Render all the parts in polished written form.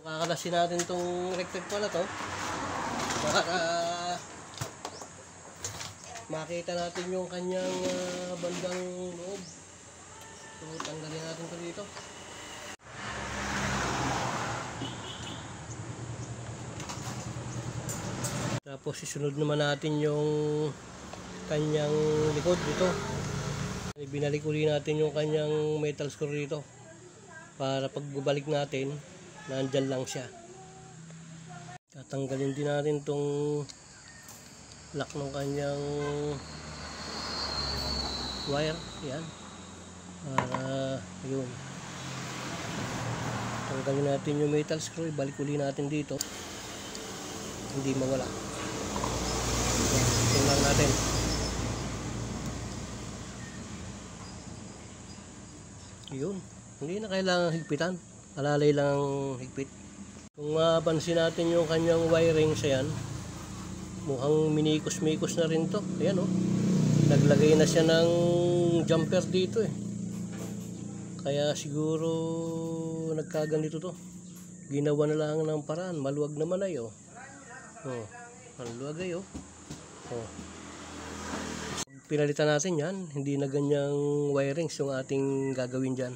Kakalasin natin itong electric pala to para makita natin yung kanyang bandang loob. So tanggalin natin ito dito. Tapos isunod naman natin yung kanyang likod dito. Binalik uli natin yung kanyang metal screw dito para pag bumalik natin nandyan lang siya. Tatanggalin din natin tong lock ng kanyang wire. Yan. Para yun. Tanggalin natin yung metal screw. Balik uli natin dito. Hindi mawala. Tingnan natin. Yun. Hindi na kailangan higpitan. Alalay lang higpit. Kung mapansin natin yung kanyang wiring sa yan, mukhang minikos-mikos na rin to. Ayan oh. Naglagay na siya ng jumper dito eh. Kaya siguro nagkaganito to. Ginawa na lang ng paraan. Maluwag naman ay oh. Oh, maluwag ay oh. Oh. Pinalitan natin yan. Hindi na ganyang wirings yung ating gagawin dyan.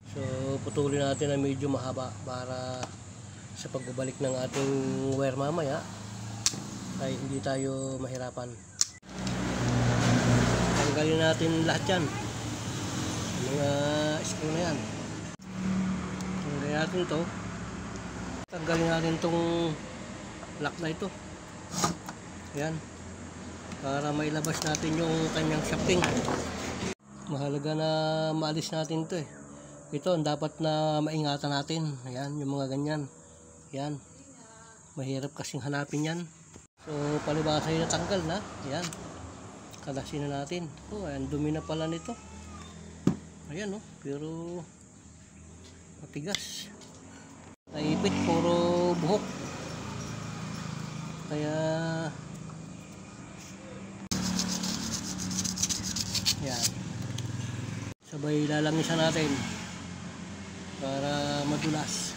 So putulin natin na medyo mahaba para sa pagbabalik ng ating wire mamaya ay hindi tayo mahirapan. Tanggalin natin lahat yan, mga screw na yan. Tanggalin natin ito. Tanggalin natin itong lock na ito. Ayan, para mailabas natin yung kanyang shafting. Mahalaga na maalis natin ito eh. Ito ang dapat na maingatan natin. Ayan, yung mga ganyan. Ayan. Mahirap kasing hanapin yan. So, palibasa yung natanggal na. Ayan. Kalasin na natin. Oh, ayan, dumi na pala nito. Ayan, oh. Pero matigas. Naipit, puro buhok. Kaya ayan. Sabay lalangisan natin para madulas.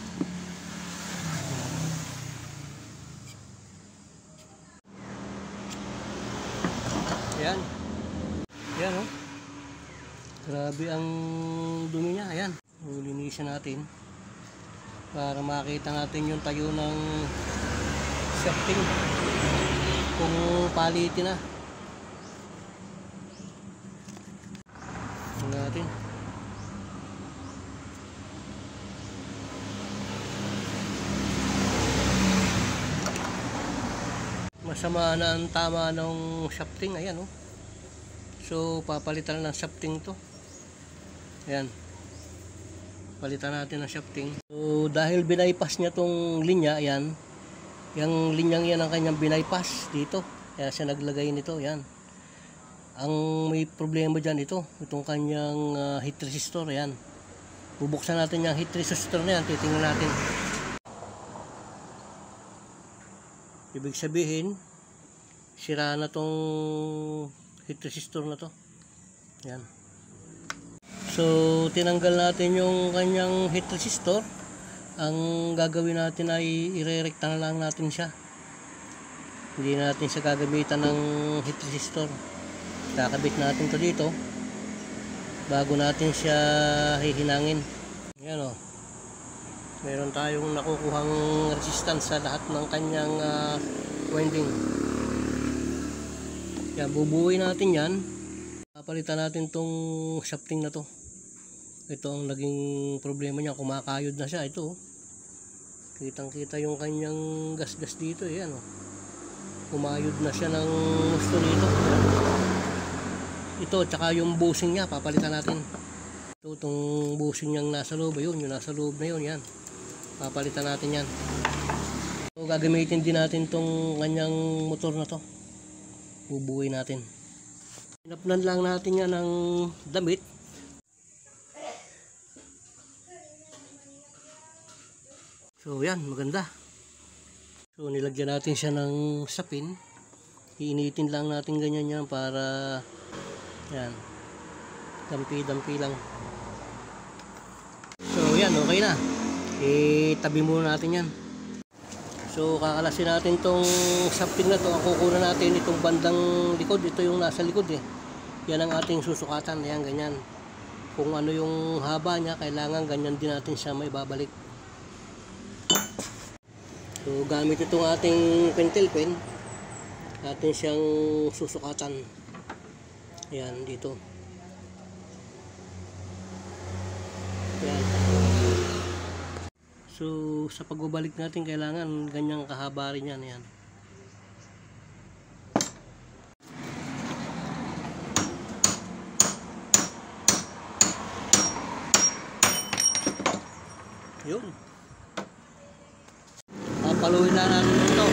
Ayan. Ayan oh. Grabe ang dumi niya. Ayan. Linisin natin para makita natin yung tayo ng shafting kung palitin na. Natin. Masama na ang tama ng shafting. Ayan oh. So papalitan ng shafting to. Ayan. Palitan natin ng shafting. So dahil binaypass niya tong linya, ayan. Yung linyang yan ang kanyang binaypass dito. Kaya siya naglagay nito. Ayan. Ang may problema dyan ito. Itong kanyang heat resistor. Ayan. Bubuksan natin yung heat resistor na yan. Titingnan natin. Ibig sabihin, sira na tong heat resistor na to. Yan. So, tinanggal natin yung kanyang heat resistor. Ang gagawin natin ay irerekta na lang natin siya. Hindi natin siya gagamitan ng heat resistor. Kakabit natin to dito bago natin siya hihinangin. Yan o. Meron tayong nakukuhang resistance sa lahat ng kanyang winding. Yan, bubuuin natin yan. Papalitan natin tong shafting na to. Ito ang naging problema niya. Kumakayod na siya. Ito. Kitang kita yung kanyang gas-gas dito. Yan o. Kumayod na siya ng gusto dito. Yan. Ito, tsaka yung bushing niya, papalitan natin. Ito, itong bushing niyang nasa loob, yun, yung nasa loob na yun, yan. Papalitan natin yan. So, gagamitin din natin itong kanyang motor na to. Bubuuin natin. Pinapnan lang natin yan ng damit. So, yan, maganda. So, nilagyan natin siya ng sapin. Iinitin lang natin ganyan yan para yan, dampi-dampi lang. So yan, okay na. itabi muna natin yan. So kakalasin natin tong shafting na to. Ang kukunan natin itong bandang likod, ito yung nasa likod eh. Yan ang ating susukatan. Ayan, ganyan. Kung ano yung haba niya, kailangan ganyan din natin siya may babalik. So gamit itong ating pentel pen, natin siyang susukatan. Ayan, dito. Ayan. So sa pagbabalik natin, kailangan ganyang kahaba rin yan. Ayan. Yun. Papaluin na natin ito.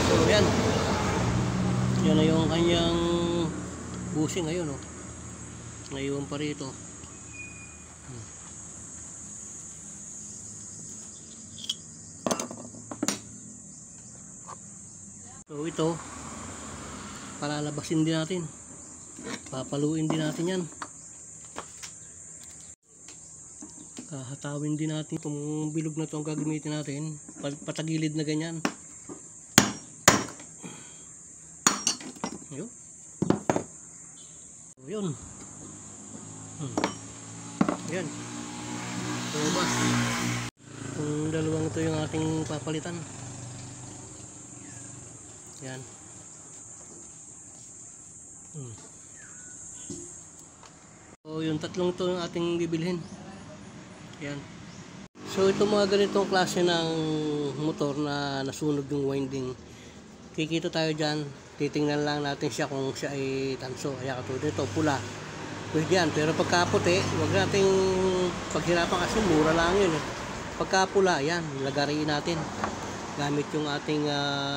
So yan. Yan na yung kanyang bushing ngayon. Oh. Ngayon pa rito. So ito, palalabasin din natin. Papaluin din natin yan. Hatawin din natin itong bilog na ito ang gagamitin natin, patagilid na ganyan. Yun. Yun. Yan. Lumabas. Itong dalawang ito yung ating papalitan. Yan. So yung tatlong ito yung ating bibilhin. Yan. So ito mga ganitong klase ng motor na nasunog yung winding, kikita tayo dyan, titingnan lang natin siya kung siya ay tanso. Kaya katulad nito, pula, pwede yan. Pero pagka puti, huwag nating paghirapan kasi mura lang yun eh. Pagka pula, yan, lagarin natin gamit yung ating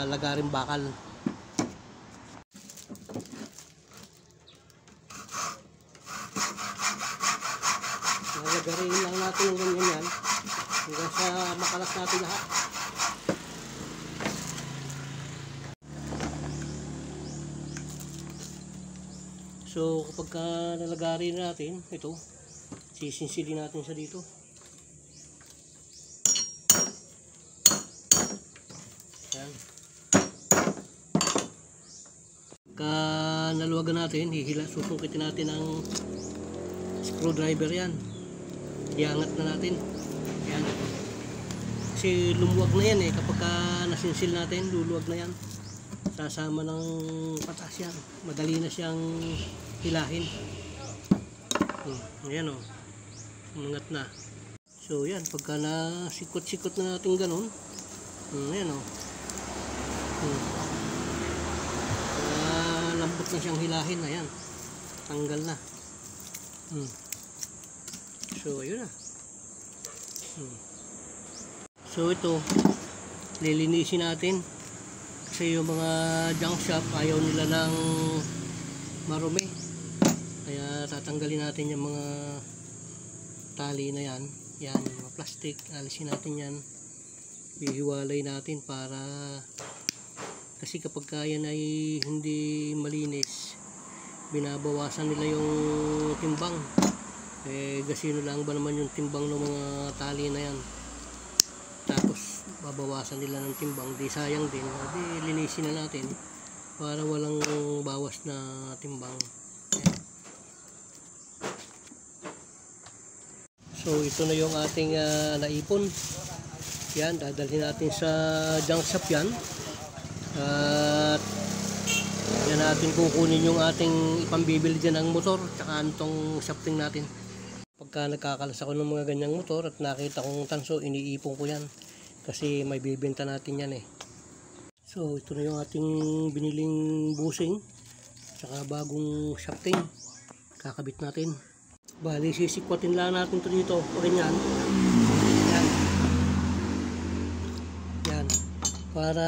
lagaring bakal. Lagarin lang natin yung ganyan yan hanggang sa makalas natin lahat. So kapag nalagarin natin ito, sisinsilin natin siya dito. Yan. Pagka naluwagan natin, susungkitin natin ang screwdriver yan. Iangat na natin. Yan. Kasi lumuwag na yan eh. Kapag nasinsil natin, luluwag na yan. Sasama ng patas yan. Madali na siyang hilahin. Ayan o. Umangat na. So yan. Pagka nasikot-sikot na natin ganun. Ayan o. Lambot na siyang hilahin. Ayan. Tanggal na. So ayun na. So ito, lilinisin natin kasi yung mga junk shop ayaw nila ng marumi, kaya tatanggalin natin yung mga tali na yan. Yan, mga plastic, alisin natin yan, bihiwalay natin para kasi kapag kaya na ay hindi malinis, binabawasan nila yung timbang. Eh gasino lang ba naman yung timbang ng mga tali na yan, tapos babawasan nila ng timbang, di sayang din. Di linisin na natin para walang bawas na timbang. So ito na yung ating naipon. Yan, dadalhin natin sa junk shop yan. At yan natin kukunin yung ating ipambibili dyan ng motor tsaka itong shafting natin. Pagka nagkakalas ako ng mga ganyang motor at nakita kong tanso, iniipon ko yan kasi may bibenta natin yan eh. So ito na yung ating biniling bushing tsaka bagong shafting, kakabit natin. Bali sisikwatin lang natin ito dito o ganyan. Yan. Yan, para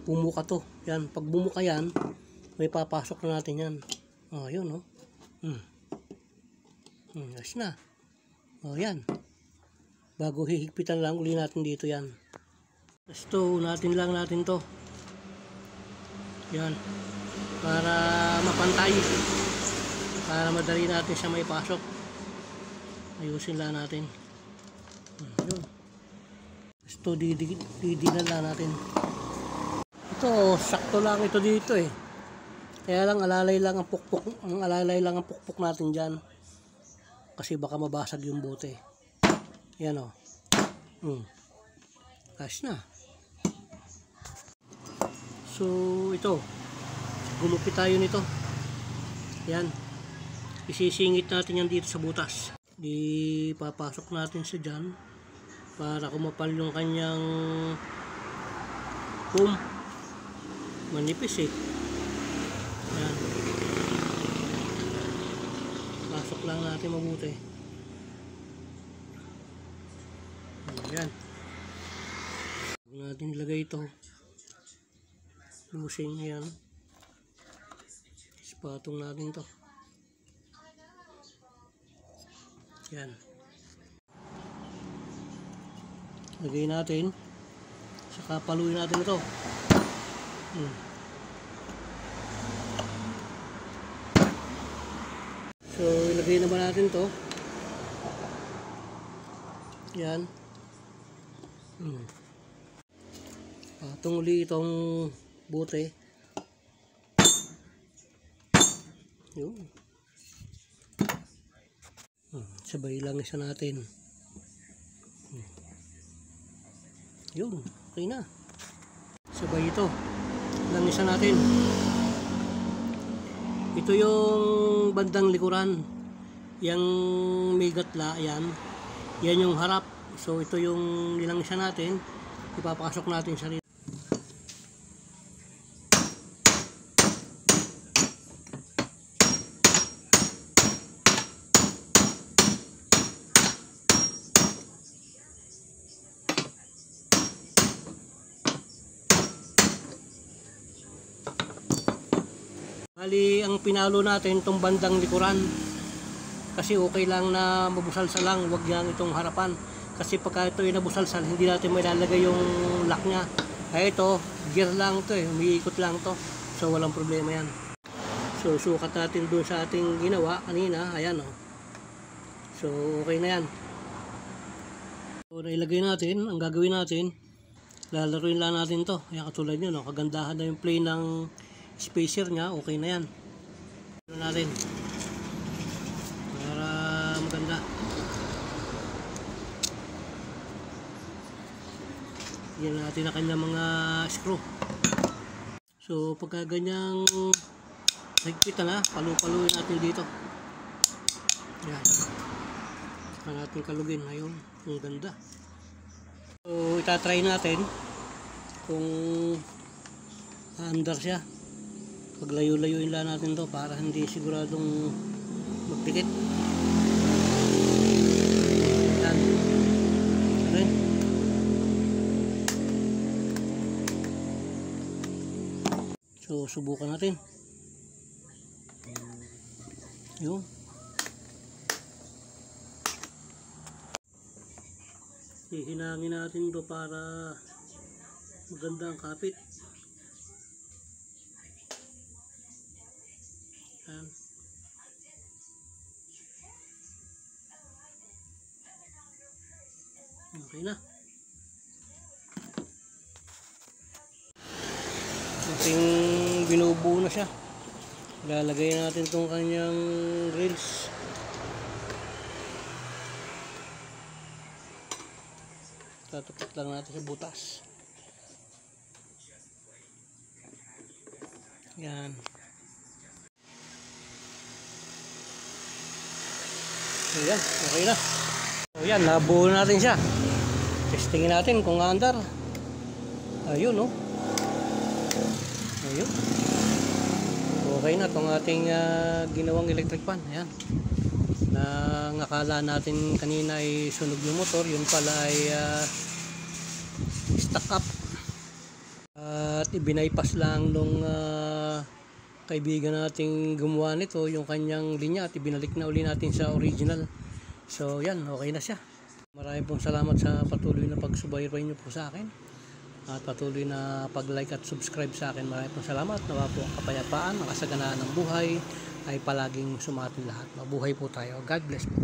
bumuka to. Yan, pag bumuka yan, may papasok na natin yan. Oh, yun oh. Ayos na. Oh, yan. Bago hihigpitan lang uli natin dito yan. Gusto natin lang natin to. Yan. Para mapantay. Para madali natin siya may pasok. Ayusin lang natin. Yun. Ito didinan lang natin. Ito sakto lang ito dito eh. Kaya lang alalay lang ang pukpok natin diyan. Kasi baka mabasag yung bote. Yan oh. Ayos na. So ito, gumupit tayo nito. Yan. Isisingit natin yan dito sa butas. Di papasok natin sa dyan para kumapal yung kanyang foam. Manipis eh. Yan. Pasok lang natin mabuti. Yan. Huwag natin ilagay ito. Using yan. Patong natin to. Yan. Lagay natin. Saka paluin natin ito. So ilagay naman natin to. Yan. Patong uli itong bote. Yun. Sabay lang isa natin. Yun. Okay na. Sabay ito. Lang isa natin. Ito yung bandang likuran. Yang may gatla. Yan. Yan yung harap. So ito yung nilang isa natin. Ipapasok natin sa rito. Bali, ang pinalo natin itong bandang likuran. Kasi okay lang na mabusalsal lang, huwag yan itong harapan. Kasi pagka ito ay nabusalsal, hindi natin may lalagay yung lock nya. Kaya ito, gear lang ito eh, umiikot lang to. So walang problema yan. So sukat natin dun sa ating ginawa kanina, ayan oh. So okay na yan. So nailagay natin, ang gagawin natin, lalaruin lang natin to. Kaya katulad nyo, no? Kagandahan na yung plane ng spacer nya, okay na yan. Ano natin para maganda. Yan natin na kanya mga screw. So pagka ganyang higpit na, palu-paluin natin dito. Yan. Saka natin kalugin. Ayun, ang ganda. So itatry natin kung andar siya. Paglayo-layuin lang natin to para hindi siguradong magpikit. Yan. Okay. So subukan natin. Yun. Hihinangin natin to para maganda ang kapit. Yan. Okay na. Ating binubuo na siya. Lalagay natin itong kanyang grills. Tatapat lang natin sa butas. Yan. So yan, okay na. So yan, nabuo natin siya. Testingin natin kung andar. Ayun, no? Ayun. Okay na itong ating ginawang electric fan. Ayan. Na akala natin kanina ay sunog yung motor, yun pala ay stuck up. At ibinaypas lang nung kaibigan nating gumawa nito yung kanyang linya at ibinalik na uli natin sa original. So yan, okay na siya. Maraming pong salamat sa patuloy na pagsubaybay nyo po sa akin at patuloy na pag-like at subscribe sa akin. Maraming pong salamat. Nawa po ang kapayapaan, ang kasaganaan ng buhay ay palaging sumating lahat. Mabuhay po tayo. God bless po.